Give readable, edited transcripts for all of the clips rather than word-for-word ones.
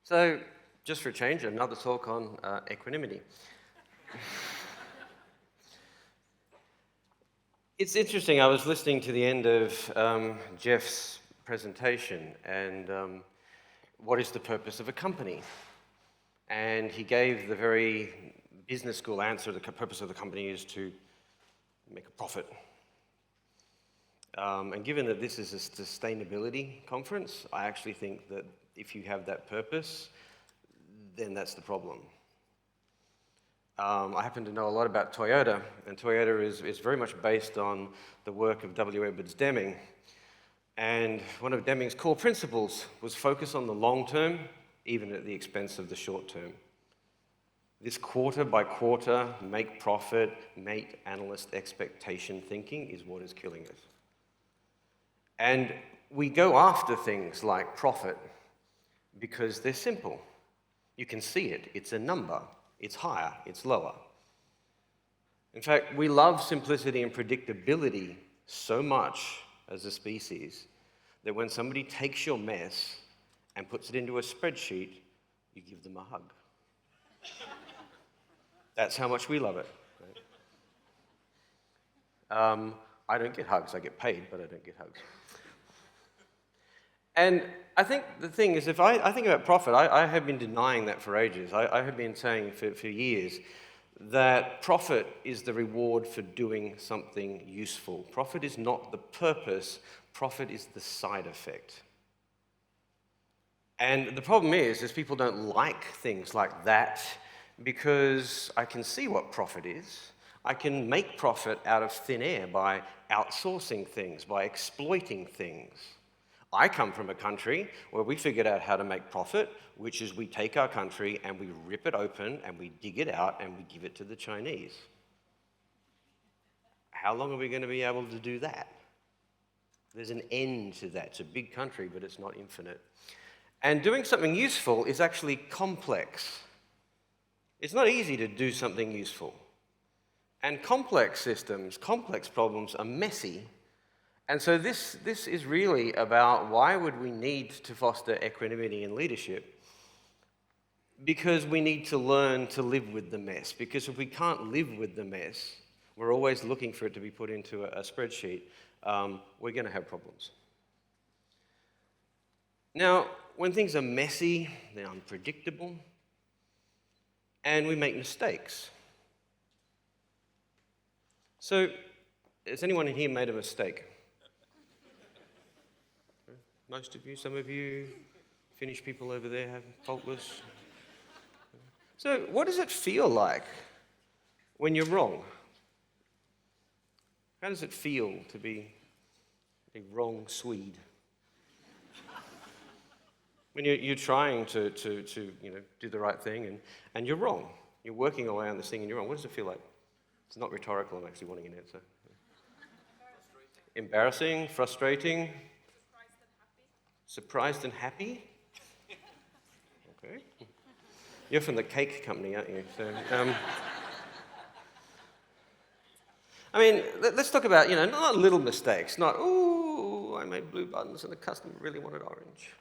So, just for a change, another talk on equanimity. It's interesting, I was listening to the end of Jeff's presentation, and what is the purpose of a company? And he gave the very business school answer: the purpose of the company is to make a profit. And given that this is a sustainability conference, I actually think that if you have that purpose, then that's the problem. I happen to know a lot about Toyota, and Toyota is very much based on the work of W. Edwards Deming. And one of Deming's core principles was focus on the long term, even at the expense of the short term. This quarter by quarter, make profit, make analyst expectation thinking is what is killing us. And we go after things like profit because they're simple. You can see it. It's a number. It's higher. It's lower. In fact, we love simplicity and predictability so much as a species that when somebody takes your mess and puts it into a spreadsheet, you give them a hug. That's how much we love it. Right? I don't get hugs. I get paid, but I don't get hugs. And I think the thing is, if I think about profit, I have been denying that for ages. I have been saying for years that profit is the reward for doing something useful. Profit is not the purpose. Profit is the side effect. And the problem is people don't like things like that because I can see what profit is. I can make profit out of thin air by outsourcing things, by exploiting things. I come from a country where we figured out how to make profit, which is we take our country and we rip it open and we dig it out and we give it to the Chinese. How long are we going to be able to do that? There's an end to that. It's a big country, but it's not infinite. And doing something useful is actually complex. It's not easy to do something useful. And complex systems, complex problems are messy. And so this is really about why would we need to foster equanimity in leadership? Because we need to learn to live with the mess. Because if we can't live with the mess, we're always looking for it to be put into a spreadsheet, we're going to have problems. Now, when things are messy, they're unpredictable, and we make mistakes. So, has anyone in here made a mistake? Most of you, some of you, Finnish people over there have faultless. So what does it feel like when you're wrong? How does it feel to be a wrong Swede? When you're trying to do the right thing and you're wrong. You're working away on this thing and you're wrong. What does it feel like? It's not rhetorical, I'm actually wanting an answer. Embarrassing, frustrating. Surprised and happy? Okay. You're from the cake company, aren't you? So, I mean, let's talk about, not little mistakes, not, ooh, I made blue buttons and the customer really wanted orange.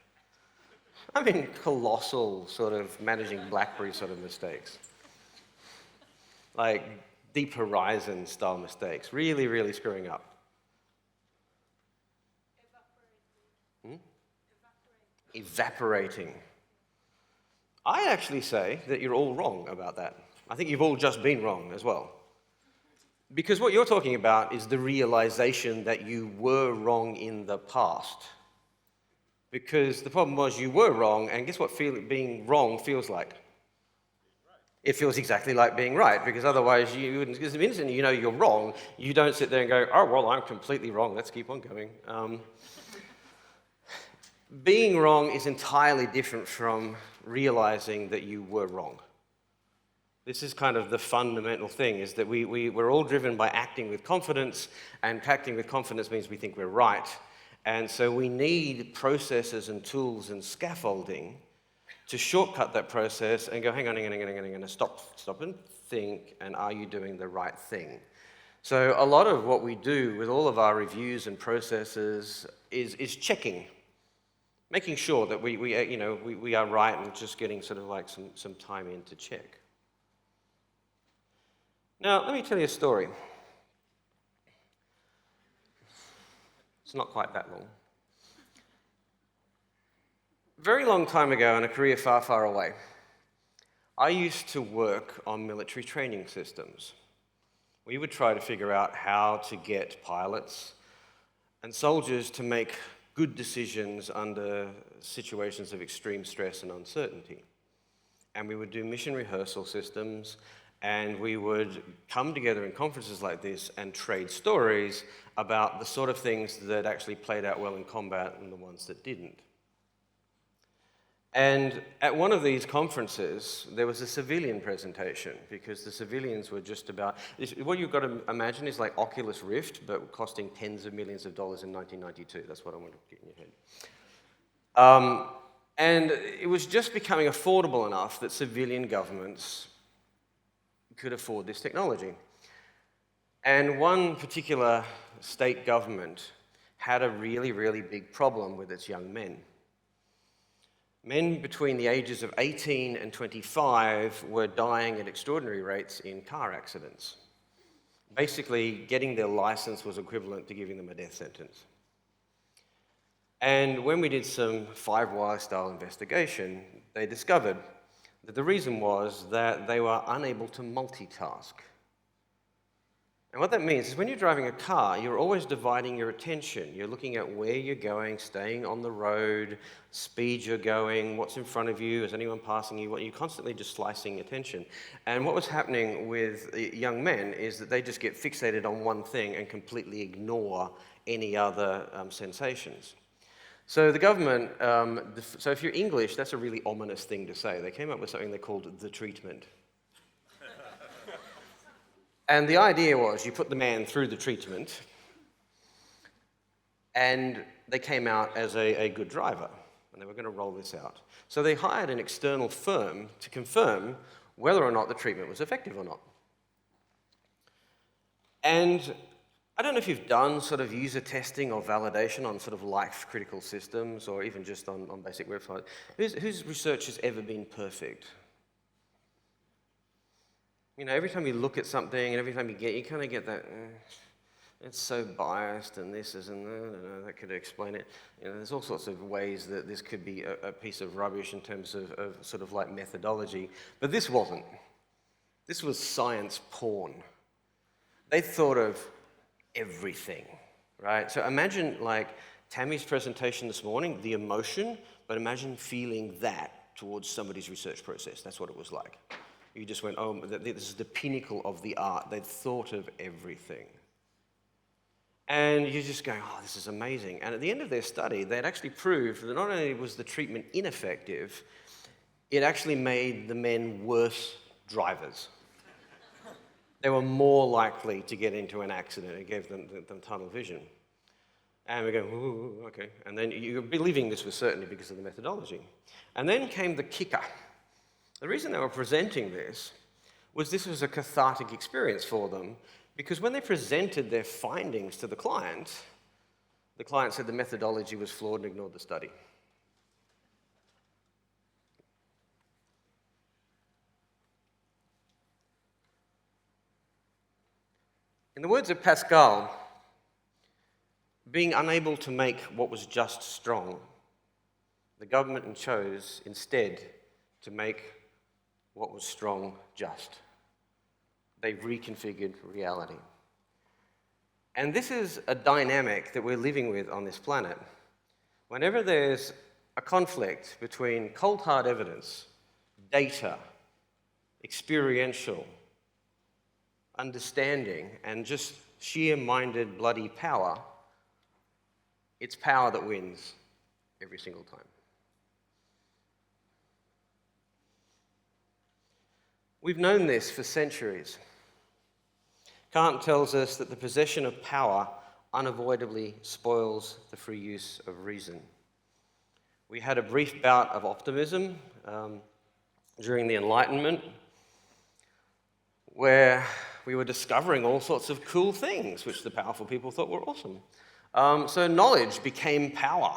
I mean, colossal sort of managing BlackBerry sort of mistakes. Like Deep Horizon style mistakes, really, really screwing up. Evaporating. I actually say that you're all wrong about that. I think you've all just been wrong as well. Because what you're talking about is the realization that you were wrong in the past. Because the problem was you were wrong, and guess what being wrong feels like? It feels exactly like being right, because otherwise you wouldn't, because the instant you know you're wrong, you don't sit there and go, oh, well, I'm completely wrong, let's keep on going. Being wrong is entirely different from realizing that you were wrong. This is kind of the fundamental thing, is that we're all driven by acting with confidence, and acting with confidence means we think we're right. And so we need processes and tools and scaffolding to shortcut that process and go, hang on, stop and think, and are you doing the right thing? So a lot of what we do with all of our reviews and processes is checking. making sure that we are right and just getting sort of like some time in to check. Now, let me tell you a story. It's not quite that long. Very long time ago, in a career far, far away, I used to work on military training systems. We would try to figure out how to get pilots and soldiers to make good decisions under situations of extreme stress and uncertainty. And we would do mission rehearsal systems, and we would come together in conferences like this and trade stories about the sort of things that actually played out well in combat and the ones that didn't. And at one of these conferences, there was a civilian presentation, because the civilians were just about... What you've got to imagine is like Oculus Rift, but costing tens of millions of dollars in 1992. That's what I want to get in your head. And it was just becoming affordable enough that civilian governments could afford this technology. And one particular state government had a really, really big problem with its young men. Men between the ages of 18 and 25 were dying at extraordinary rates in car accidents. Basically, getting their license was equivalent to giving them a death sentence. And when we did some five-wire-style investigation, they discovered that the reason was that they were unable to multitask. And what that means is when you're driving a car, you're always dividing your attention. You're looking at where you're going, staying on the road, speed you're going, what's in front of you, is anyone passing you, you're constantly just slicing attention. And what was happening with young men is that they just get fixated on one thing and completely ignore any other sensations. So the government, so if you're English, that's a really ominous thing to say. They came up with something they called the treatment. And the idea was you put the man through the treatment, and they came out as a good driver, and they were going to roll this out. So they hired an external firm to confirm whether or not the treatment was effective or not. And I don't know if you've done sort of user testing or validation on sort of life-critical systems, or even just on basic websites. Whose research has ever been perfect? You know, every time you look at something and every time you kind of get that, it's so biased and this isn't, that could explain it. You know, there's all sorts of ways that this could be a piece of rubbish in terms of sort of like methodology. But this wasn't. This was science porn. They thought of everything, right? So imagine like Tammy's presentation this morning, the emotion, but imagine feeling that towards somebody's research process. That's what it was like. You just went, oh, this is the pinnacle of the art. They'd thought of everything. And you're just going, oh, this is amazing. And at the end of their study, they'd actually proved that not only was the treatment ineffective, it actually made the men worse drivers. They were more likely to get into an accident. It gave them tunnel vision. And we go, ooh, okay. And then you're believing this with certainty because of the methodology. And then came the kicker. The reason they were presenting this was a cathartic experience for them, because when they presented their findings to the client said the methodology was flawed and ignored the study. In the words of Pascal, being unable to make what was just strong, the government chose instead to make what was strong just. They reconfigured reality. And this is a dynamic that we're living with on this planet. Whenever there's a conflict between cold hard evidence, data, experiential, understanding, and just sheer-minded bloody power, it's power that wins every single time. We've known this for centuries. Kant tells us that the possession of power unavoidably spoils the free use of reason. We had a brief bout of optimism during the Enlightenment, where we were discovering all sorts of cool things, which the powerful people thought were awesome. So knowledge became power.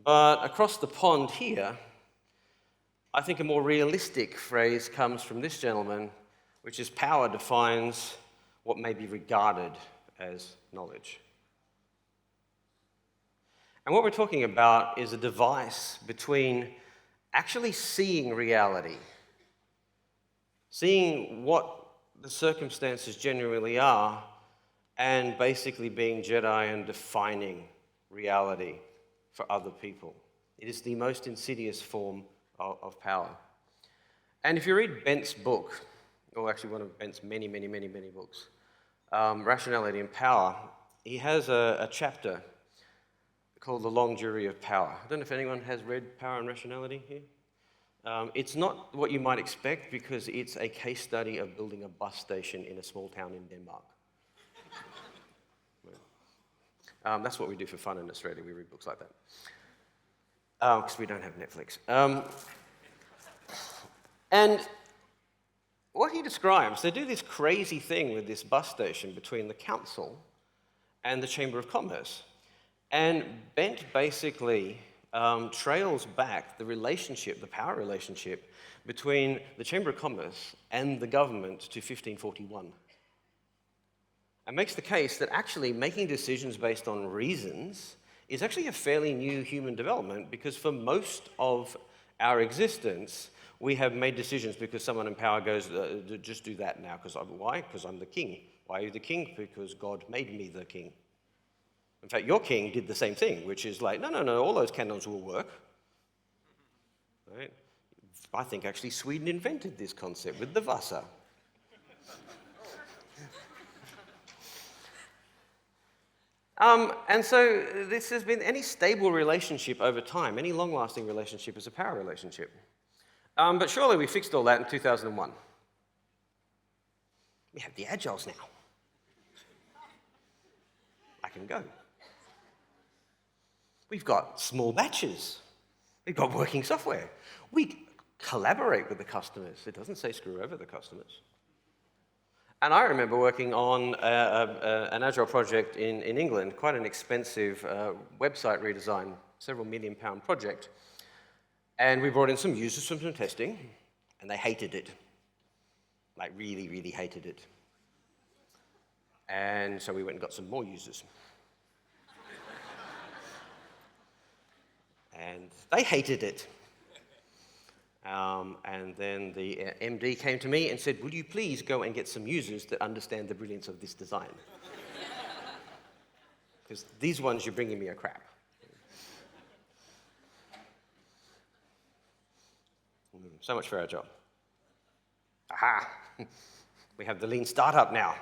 But across the pond here, I think a more realistic phrase comes from this gentleman, which is power defines what may be regarded as knowledge. And what we're talking about is a device between actually seeing reality, seeing what the circumstances genuinely are, and basically being Jedi and defining reality for other people. It is the most insidious form of power. And if you read Bennett's book, or actually one of Bennett's many books, Rationality and Power, he has a chapter called The Long Jury of Power. I don't know if anyone has read Power and Rationality here. It's not what you might expect because it's a case study of building a bus station in a small town in Denmark. That's what we do for fun in Australia. We read books like that. Because we don't have Netflix. And what he describes, they do this crazy thing with this bus station between the council and the Chamber of Commerce. And Bennett basically trails back the relationship, the power relationship, between the Chamber of Commerce and the government to 1541. And makes the case that actually making decisions based on reasons is actually a fairly new human development, because for most of our existence, we have made decisions because someone in power goes, just do that now. Why? Because I'm the king. Why are you the king? Because God made me the king. In fact, your king did the same thing, which is like, no, all those cannons will work. Right? I think actually Sweden invented this concept with the Vasa. And so this has been any stable relationship over time, any long-lasting relationship is a power relationship. But surely we fixed all that in 2001. We have the Agiles now. I can go. We've got small batches. We've got working software. We collaborate with the customers. It doesn't say screw over the customers. And I remember working on an Agile project in England, quite an expensive website redesign, several £1 million project. And we brought in some users from some testing, and they hated it. Like really hated it. And so we went and got some more users. And they hated it. And then the MD came to me and said, "Will you please go and get some users that understand the brilliance of this design? Because these ones, you're bringing me are crap." So much for our job. Aha! We have the lean startup now.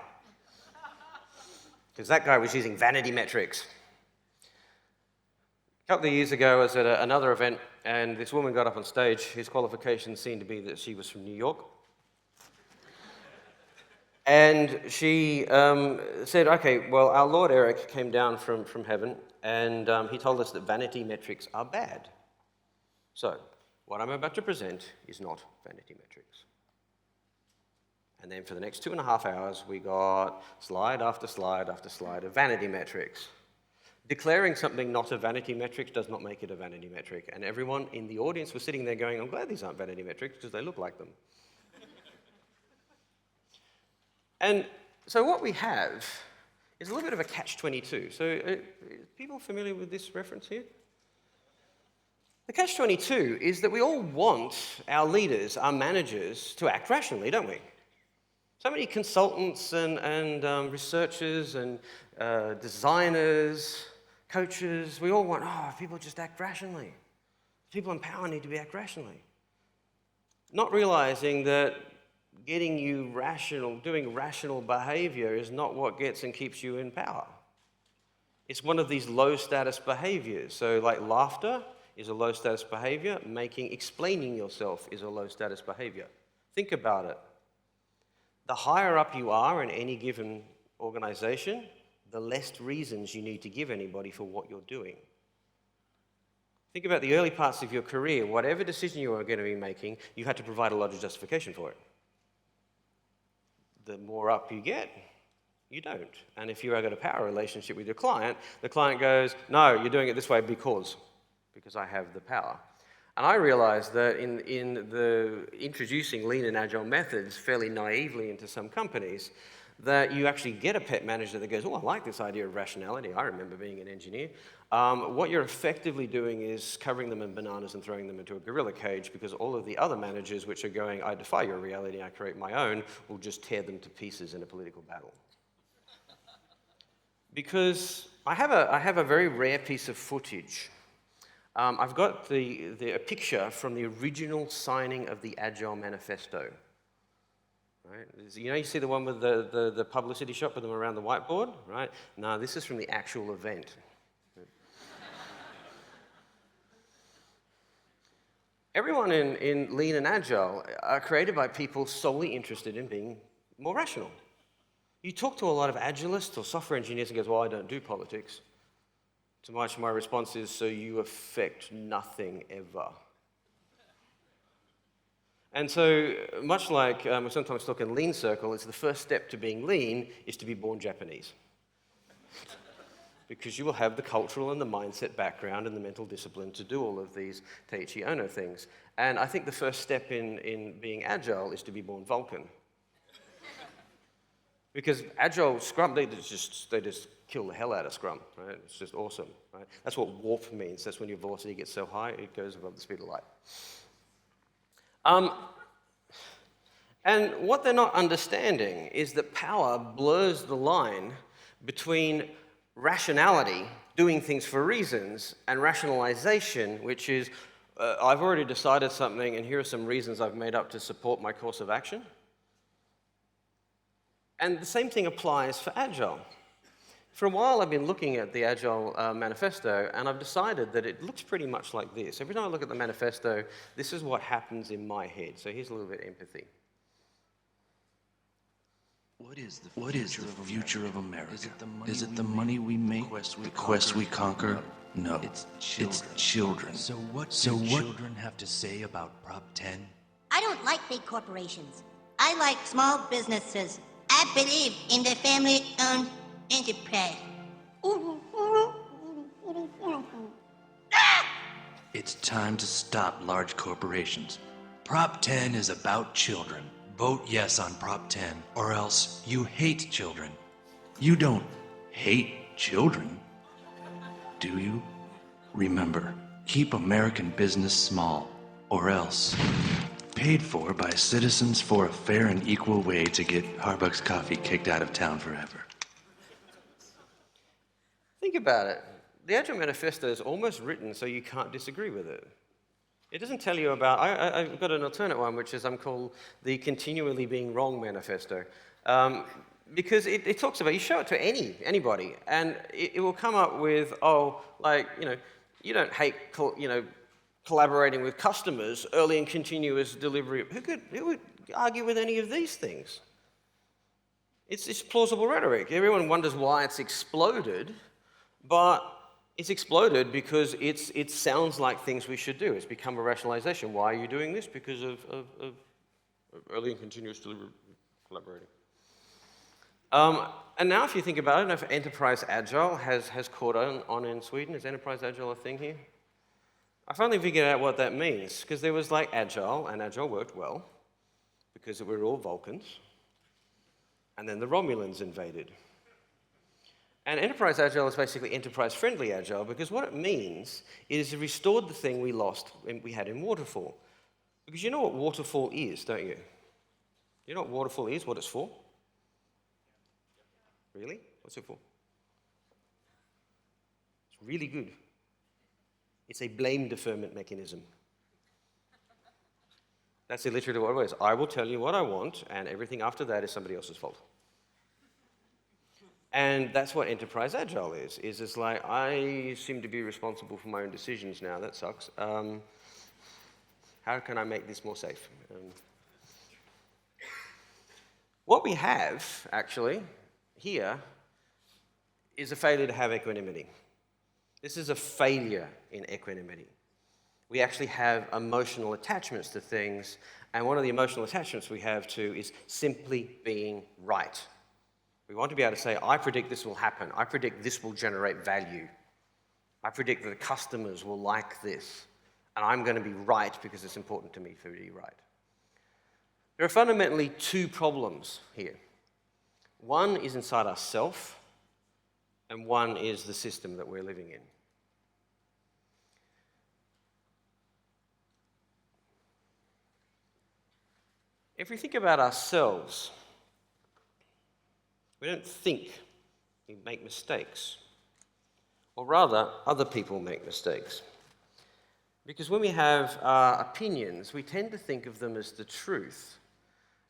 Because that guy was using vanity metrics. A couple of years ago, I was at another event, and this woman got up on stage. His qualifications seemed to be that she was from New York. And she said, "Okay, well, our Lord Eric came down from heaven, and he told us that vanity metrics are bad. So, what I'm about to present is not vanity metrics." And then for the next 2.5 hours, we got slide after slide after slide of vanity metrics. Declaring something not a vanity metric does not make it a vanity metric. And everyone in the audience was sitting there going, "I'm glad these aren't vanity metrics because they look like them." And so what we have is a little bit of a catch-22. So are people familiar with this reference here? The catch-22 is that we all want our leaders, our managers, to act rationally, don't we? So many consultants and researchers and designers, coaches, we all want, people just act rationally. People in power need to act rationally. Not realizing that getting you rational, doing rational behavior is not what gets and keeps you in power. It's one of these low-status behaviors. So like laughter is a low-status behavior. Explaining yourself is a low-status behavior. Think about it. The higher up you are in any given organization, the less reasons you need to give anybody for what you're doing. Think about the early parts of your career. Whatever decision you are going to be making, you had to provide a lot of justification for it. The more up you get, you don't. And if you have got a power relationship with your client, the client goes, "No, you're doing it this way because because I have the power. And I realized that in introducing lean and agile methods fairly naively into some companies, that you actually get a pet manager that goes, oh, I like this idea of rationality. I remember being an engineer. What you're effectively doing is covering them in bananas and throwing them into a gorilla cage, because all of the other managers which are going, I defy your reality, I create my own, will just tear them to pieces in a political battle. Because I have a very rare piece of footage. I've got a picture from the original signing of the Agile Manifesto. Right? You see the one with the publicity shot with them around the whiteboard? Right? No, this is from the actual event. Everyone in Lean and Agile are created by people solely interested in being more rational. You talk to a lot of Agilists or software engineers and goes, well, I don't do politics. To which my response is, so you affect nothing ever. And so, much like we sometimes talk in Lean Circle, it's the first step to being lean is to be born Japanese. Because you will have the cultural and the mindset background and the mental discipline to do all of these Taiichi Ohno things. And I think the first step in being Agile is to be born Vulcan. Because Agile, Scrum, they just kill the hell out of Scrum, right? It's just awesome, right? That's what warp means. That's when your velocity gets so high, it goes above the speed of light. And what they're not understanding is that power blurs the line between rationality, doing things for reasons, and rationalization, which is, I've already decided something, and here are some reasons I've made up to support my course of action. And the same thing applies for Agile. For a while, I've been looking at the Agile manifesto, and I've decided that it looks pretty much like this. Every time I look at the manifesto, this is what happens in my head. So here's a little bit of empathy. What is the future of America? Is it the money we make, the quest we conquer? No, it's children. So what do children have to say about Prop 10? I don't like big corporations. I like small businesses. I believe in the family-owned enterprise. It's time to stop large corporations. Prop 10 is about children. Vote yes on Prop 10, or else you hate children. You don't hate children, do you? Remember, keep American business small, or else. Paid for by citizens for a fair and equal way to get Starbucks coffee kicked out of town forever. Think about it. The Agile Manifesto is almost written so you can't disagree with it. It doesn't tell you about, I've got an alternate one, which is called the Continually Being Wrong Manifesto. Because it talks about, you show it to anybody, and it will come up with, you don't hate, collaborating with customers, early and continuous delivery. Who would argue with any of these things? It's plausible rhetoric. Everyone wonders why it's exploded, but it's exploded because it sounds like things we should do. It's become a rationalization. Why are you doing this? Because of early and continuous delivery collaborating. And now if you think about it, if Enterprise Agile has caught on in Sweden, is Enterprise Agile a thing here? I finally figured out what that means, because there was Agile, and Agile worked well, because we were all Vulcans, and then the Romulans invaded. And Enterprise Agile is basically enterprise-friendly Agile, because what it means is it restored the thing we lost we had in Waterfall. Because you know what Waterfall is, don't you? You know what Waterfall is, what it's for? Really? What's it for? It's really good. It's a blame deferment mechanism. That's literally what it is. I will tell you what I want, and everything after that is somebody else's fault. And that's what Enterprise Agile is. It's like, I seem to be responsible for my own decisions now. That sucks. How can I make this more safe? What we have, actually, here, is a failure to have equanimity. This is a failure in equanimity. We actually have emotional attachments to things, and one of the emotional attachments we have to is simply being right. We want to be able to say, I predict this will happen. I predict this will generate value. I predict that the customers will like this, and I'm going to be right because it's important to me to be right. There are fundamentally two problems here. One is inside ourselves, and one is the system that we're living in. If we think about ourselves, we don't think, we make mistakes. Or rather, other people make mistakes. Because when we have opinions, we tend to think of them as the truth.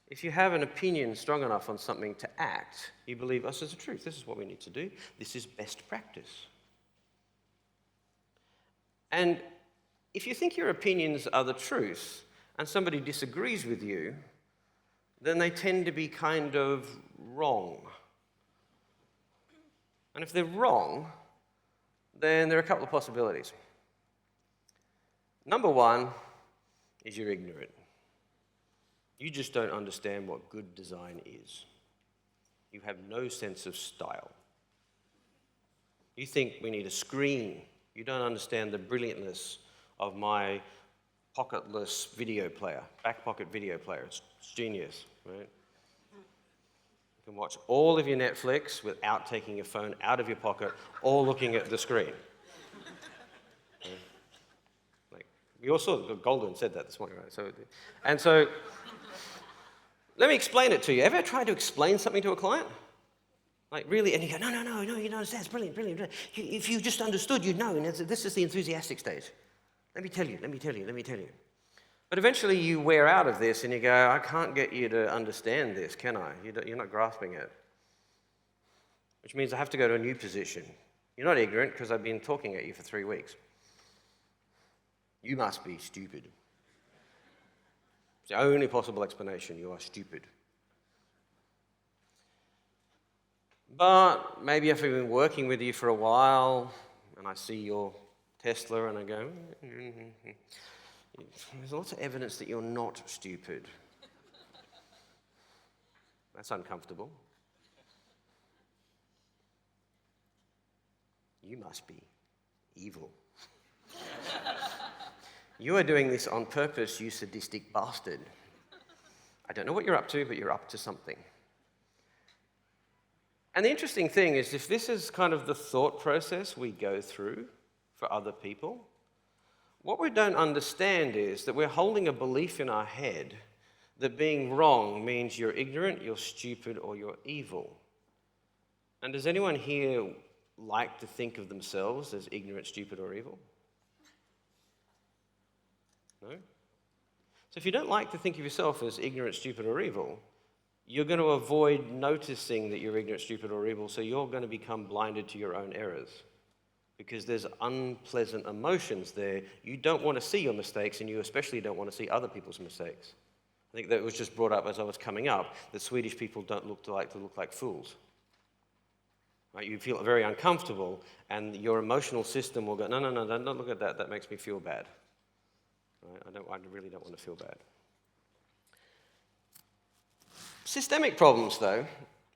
If you have an opinion strong enough on something to act, you believe, oh, this is the truth, this is what we need to do, this is best practice. And if you think your opinions are the truth, and somebody disagrees with you, then they tend to be kind of wrong. And if they're wrong, then there are a couple of possibilities. Number one is you're ignorant. You just don't understand what good design is. You have no sense of style. You think we need a screen. You don't understand the brilliantness of my pocketless video player, back pocket video player. It's genius, right? You can watch all of your Netflix without taking your phone out of your pocket or looking at the screen. We all saw Golden said that this morning, right? So, let me explain it to you. Ever tried to explain something to a client? Like, really? And you go, no, you don't understand. It's brilliant. If you just understood, you'd know. And this is the enthusiastic stage. Let me tell you. But eventually you wear out of this and you go, I can't get you to understand this, can I? You're not grasping it. Which means I have to go to a new position. You're not ignorant because I've been talking at you for 3 weeks. You must be stupid. It's the only possible explanation. You are stupid. But maybe if I've been working with you for a while and I see your Tesla and I go, there's lots of evidence that you're not stupid. That's uncomfortable. You must be evil. You are doing this on purpose, you sadistic bastard. I don't know what you're up to, but you're up to something. And the interesting thing is, if this is kind of the thought process we go through for other people, what we don't understand is that we're holding a belief in our head that being wrong means you're ignorant, you're stupid, or you're evil. And does anyone here like to think of themselves as ignorant, stupid, or evil? No? So if you don't like to think of yourself as ignorant, stupid, or evil, you're going to avoid noticing that you're ignorant, stupid, or evil, so you're going to become blinded to your own errors. Because there's unpleasant emotions there. You don't want to see your mistakes, and you especially don't want to see other people's mistakes. I think that was just brought up as I was coming up, that Swedish people don't look like fools. Right? You feel very uncomfortable, and your emotional system will go, no, don't look at that. That makes me feel bad. Right? I really don't want to feel bad. Systemic problems, though,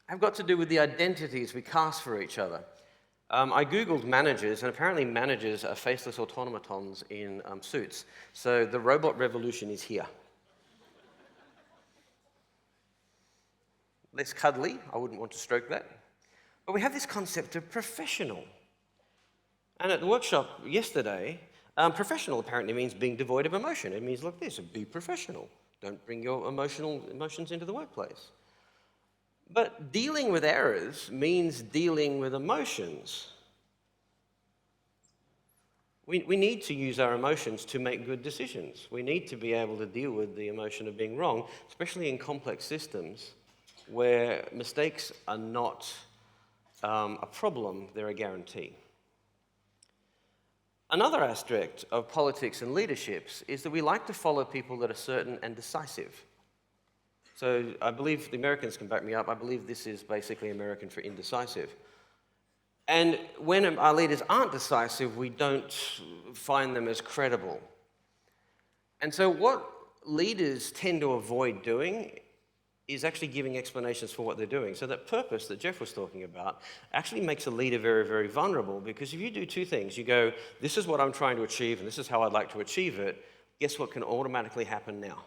have got to do with the identities we cast for each other. I Googled managers, and apparently managers are faceless automatons in suits. So the robot revolution is here. Less cuddly, I wouldn't want to stroke that. But we have this concept of professional. And at the workshop yesterday, professional apparently means being devoid of emotion. It means like this, be professional. Don't bring your emotions into the workplace. But dealing with errors means dealing with emotions. We need to use our emotions to make good decisions. We need to be able to deal with the emotion of being wrong, especially in complex systems where mistakes are not a problem, they're a guarantee. Another aspect of politics and leaderships is that we like to follow people that are certain and decisive. So I believe the Americans can back me up. I believe this is basically American for indecisive. And when our leaders aren't decisive, we don't find them as credible. And so what leaders tend to avoid doing is actually giving explanations for what they're doing. So that purpose that Jeff was talking about actually makes a leader very, very vulnerable, because if you do two things, you go, this is what I'm trying to achieve and this is how I'd like to achieve it, guess what can automatically happen now?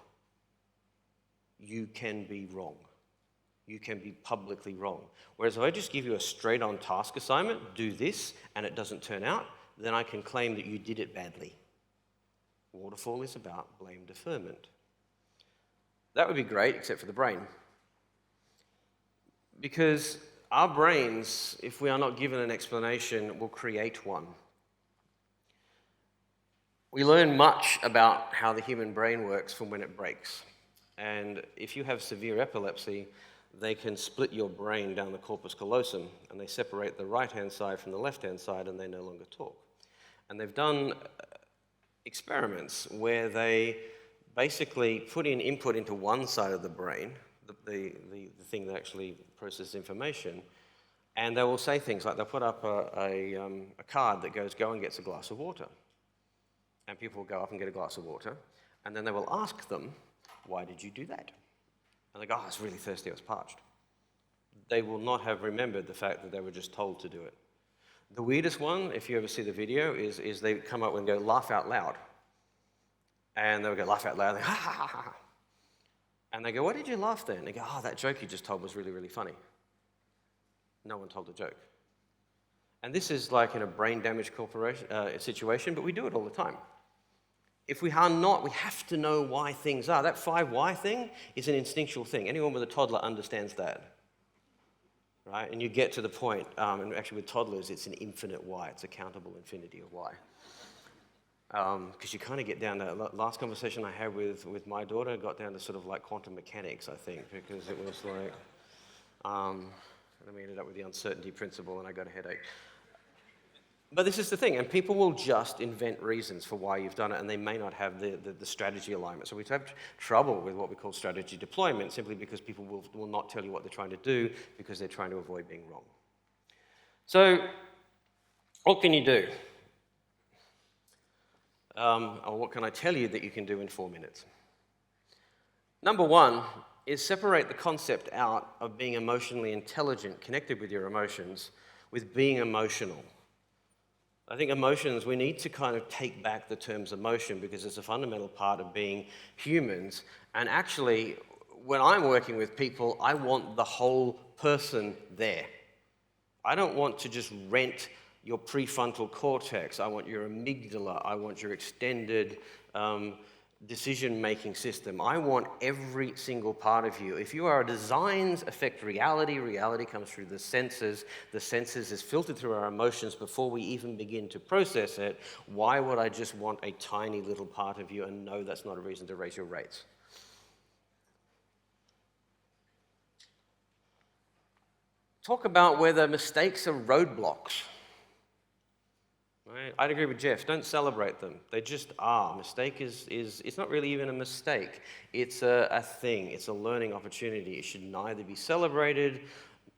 You can be wrong. You can be publicly wrong. Whereas if I just give you a straight-on task assignment, do this, and it doesn't turn out, then I can claim that you did it badly. Waterfall is about blame deferment. That would be great, except for the brain. Because our brains, if we are not given an explanation, will create one. We learn much about how the human brain works from when it breaks. And if you have severe epilepsy, they can split your brain down the corpus callosum, and they separate the right-hand side from the left-hand side, and they no longer talk. And they've done experiments where they basically put in input into one side of the brain, the thing that actually processes information, and they will say things like, they'll put up a card that goes, go and get a glass of water. And people will go up and get a glass of water, and then they will ask them, why did you do that? And they go, oh, I was really thirsty, I was parched. They will not have remembered the fact that they were just told to do it. The weirdest one, if you ever see the video, is they come up and go, laugh out loud. And they'll go, laugh out loud, and they ha, ha, ha, ha. And they go, why did you laugh then? And they go, oh, that joke you just told was really, really funny. No one told a joke. And this is like in a brain damage situation, but we do it all the time. If we are not, we have to know why things are. That 5 why thing is an instinctual thing. Anyone with a toddler understands that, right? And you get to the point, and actually with toddlers, it's an infinite why. It's a countable infinity of why. Because you kind of get down to, last conversation I had with my daughter got down to sort of like quantum mechanics, I think, because it was like, and then we ended up with the uncertainty principle and I got a headache. But this is the thing, and people will just invent reasons for why you've done it, and they may not have the strategy alignment. So we have trouble with what we call strategy deployment, simply because people will not tell you what they're trying to do because they're trying to avoid being wrong. So what can you do? Or what can I tell you that you can do in 4 minutes? Number one is separate the concept out of being emotionally intelligent, connected with your emotions, with being emotional. I think emotions, we need to kind of take back the terms emotion because it's a fundamental part of being humans. And actually, when I'm working with people, I want the whole person there. I don't want to just rent your prefrontal cortex. I want your amygdala. I want your extended decision-making system. I want every single part of you. If you are designs affect reality, reality comes through the senses is filtered through our emotions before we even begin to process it. Why would I just want a tiny little part of you? And no, that's not a reason to raise your rates. Talk about whether mistakes are roadblocks. Right? I'd agree with Jeff. Don't celebrate them. They just are. Mistake is it's not really even a mistake. It's a thing. It's a learning opportunity. It should neither be celebrated.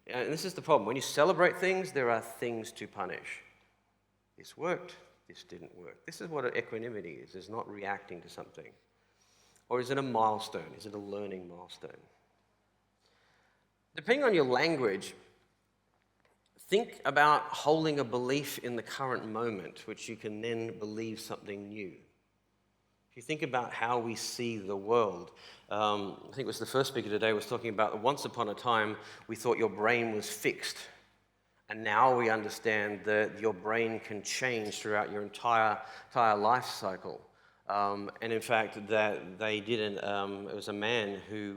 And this is the problem. When you celebrate things, there are things to punish. This worked. This didn't work. This is what equanimity is. It's not reacting to something. Or is it a milestone? Is it a learning milestone? Depending on your language, think about holding a belief in the current moment, which you can then believe something new. If you think about how we see the world, I think it was the first speaker today was talking about that once upon a time we thought your brain was fixed. And now we understand that your brain can change throughout your entire life cycle. And in fact, that they did it was a man who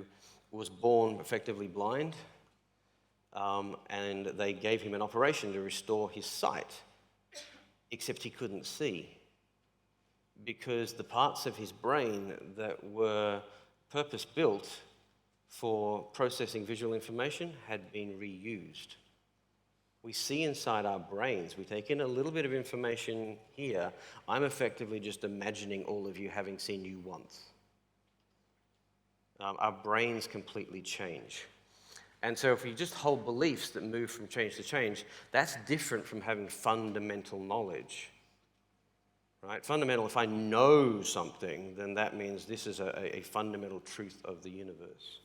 was born effectively blind. And they gave him an operation to restore his sight, except he couldn't see because the parts of his brain that were purpose-built for processing visual information had been reused. We see inside our brains, we take in a little bit of information here. I'm effectively just imagining all of you having seen you once. Our brains completely change. And so if we just hold beliefs that move from change to change, that's different from having fundamental knowledge. Right? Fundamental, if I know something, then that means this is a fundamental truth of the universe.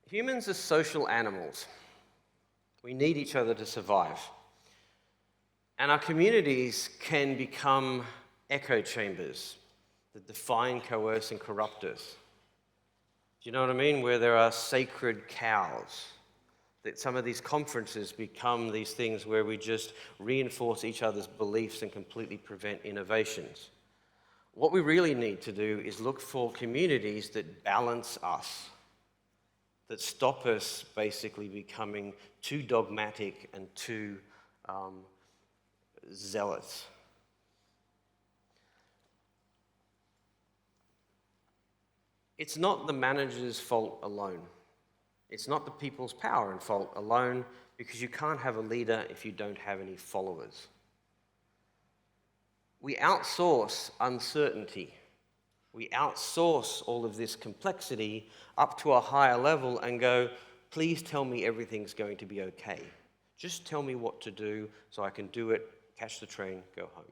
Humans are social animals. We need each other to survive. And our communities can become echo chambers that define, coerce, and corrupt us. Do you know what I mean? Where there are sacred cows. That some of these conferences become these things where we just reinforce each other's beliefs and completely prevent innovations. What we really need to do is look for communities that balance us, that stop us basically becoming too dogmatic and too zealous. It's not the manager's fault alone. It's not the people's power and fault alone, because you can't have a leader if you don't have any followers. We outsource uncertainty. We outsource all of this complexity up to a higher level and go, please tell me everything's going to be okay. Just tell me what to do so I can do it, catch the train, go home.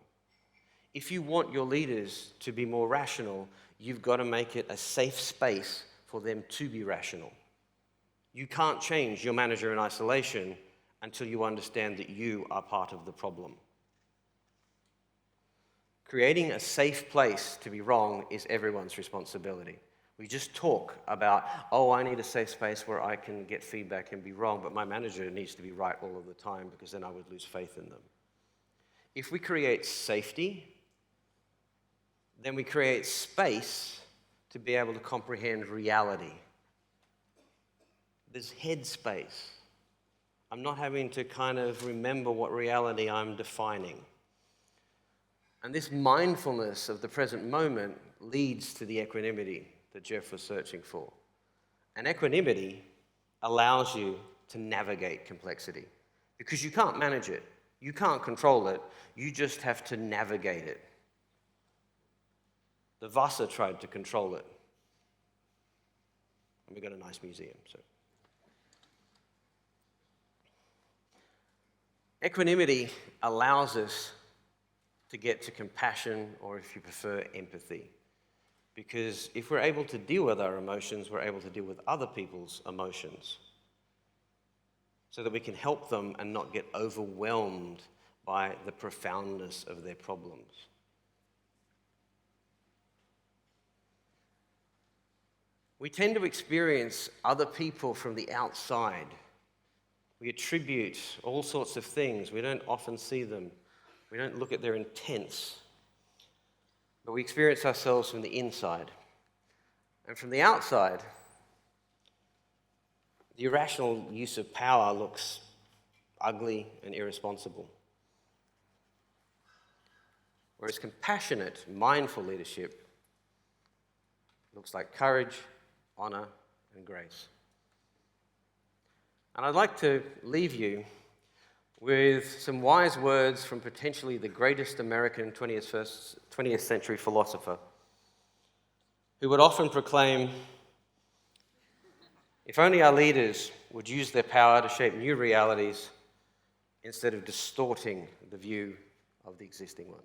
If you want your leaders to be more rational, you've got to make it a safe space for them to be rational. You can't change your manager in isolation until you understand that you are part of the problem. Creating a safe place to be wrong is everyone's responsibility. We just talk about, oh, I need a safe space where I can get feedback and be wrong, but my manager needs to be right all of the time because then I would lose faith in them. If we create safety, then we create space to be able to comprehend reality. There's head space. I'm not having to kind of remember what reality I'm defining. And this mindfulness of the present moment leads to the equanimity that Jeff was searching for. And equanimity allows you to navigate complexity because you can't manage it. You can't control it. You just have to navigate it. The Vasa tried to control it. And we got a nice museum, so. Equanimity allows us to get to compassion, or if you prefer, empathy. Because if we're able to deal with our emotions, we're able to deal with other people's emotions so that we can help them and not get overwhelmed by the profoundness of their problems. We tend to experience other people from the outside. We attribute all sorts of things. We don't often see them. We don't look at their intents. But we experience ourselves from the inside. And from the outside, the irrational use of power looks ugly and irresponsible. Whereas compassionate, mindful leadership looks like courage, honor, and grace. And I'd like to leave you with some wise words from potentially the greatest American 20th century philosopher, who would often proclaim, if only our leaders would use their power to shape new realities instead of distorting the view of the existing one.